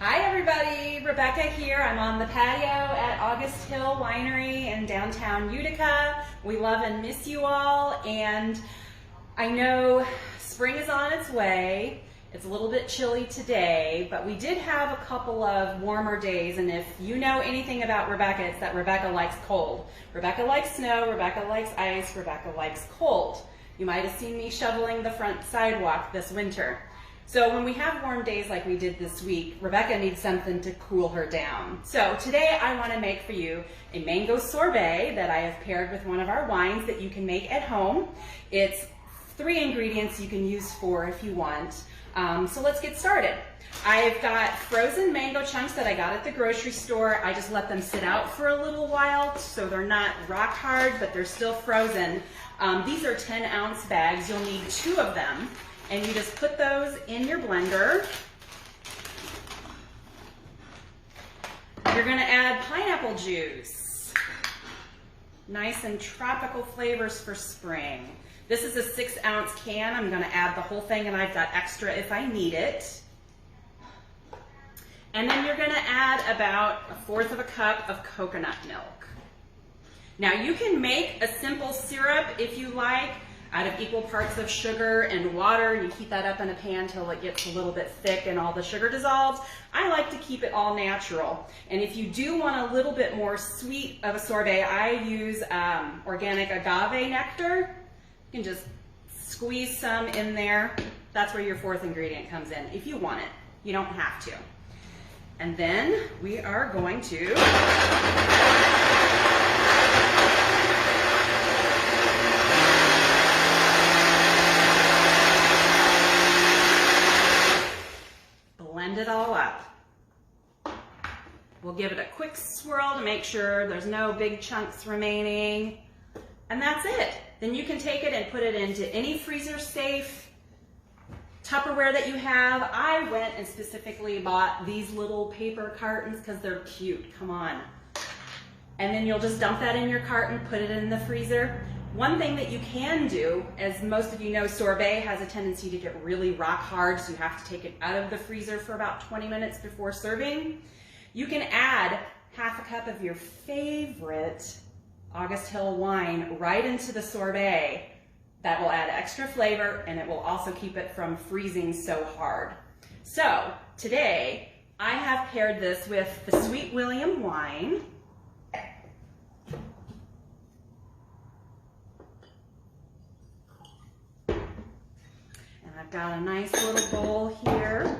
Hi everybody, Rebecca here. I'm on the patio at August Hill Winery in downtown Utica. We love and miss you all, and I know spring is on its way. It's a little bit chilly today, but we did have a couple of warmer days, and if you know anything about Rebecca, it's that Rebecca likes cold. Rebecca likes snow, Rebecca likes ice, Rebecca likes cold. You might have seen me shoveling the front sidewalk this winter. So when we have warm days like we did this week, Rebecca needs something to cool her down. So today I want to make for you a mango sorbet that I have paired with one of our wines that you can make at home. It's 3 ingredients you can use 4 if you want. So let's get started. I've got frozen mango chunks that I got at the grocery store. I just let them sit out for a little while so they're not rock hard, but they're still frozen. These are 10-ounce bags. You'll need 2 of them. And you just put those in your blender. You're going to add pineapple juice. Nice and tropical flavors for spring. This is a 6-ounce can. I'm going to add the whole thing, and I've got extra if I need it. And then you're going to add about 1/4 of a cup of coconut milk. Now you can make a simple syrup if you like, out of equal parts of sugar and water. You heat that up in a pan till it gets a little bit thick and all the sugar dissolves. I like to keep it all natural. And if you do want a little bit more sweet of a sorbet, I use organic agave nectar. You can just squeeze some in there. That's where your 4th ingredient comes in, if you want it. You don't have to. And then we are going to blend it all up. We'll give it a quick swirl to make sure there's no big chunks remaining. And that's it. Then you can take it and put it into any freezer safe Tupperware that you have. I went and specifically bought these little paper cartons because they're cute. Come on. And then you'll just dump that in your carton, put it in the freezer. One thing that you can do, as most of you know, sorbet has a tendency to get really rock hard, so you have to take it out of the freezer for about 20 minutes before serving. You can add 1/2 cup of your favorite August Hill wine right into the sorbet. That will add extra flavor, and it will also keep it from freezing so hard. So today I have paired this with the Sweet William wine. I've got a nice little bowl here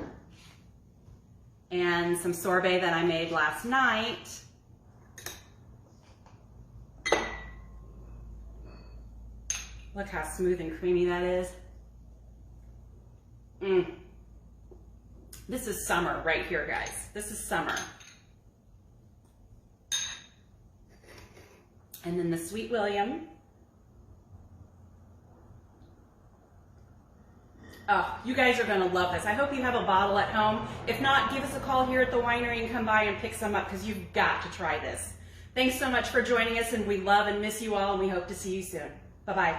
and some sorbet that I made last night. Look how smooth and creamy that is. This is summer right here, guys. This is summer. And then the Sweet William. Oh, you guys are gonna love this. I hope you have a bottle at home. If not, give us a call here at the winery and come by and pick some up because you've got to try this. Thanks so much for joining us, and we love and miss you all, and we hope to see you soon. Bye-bye.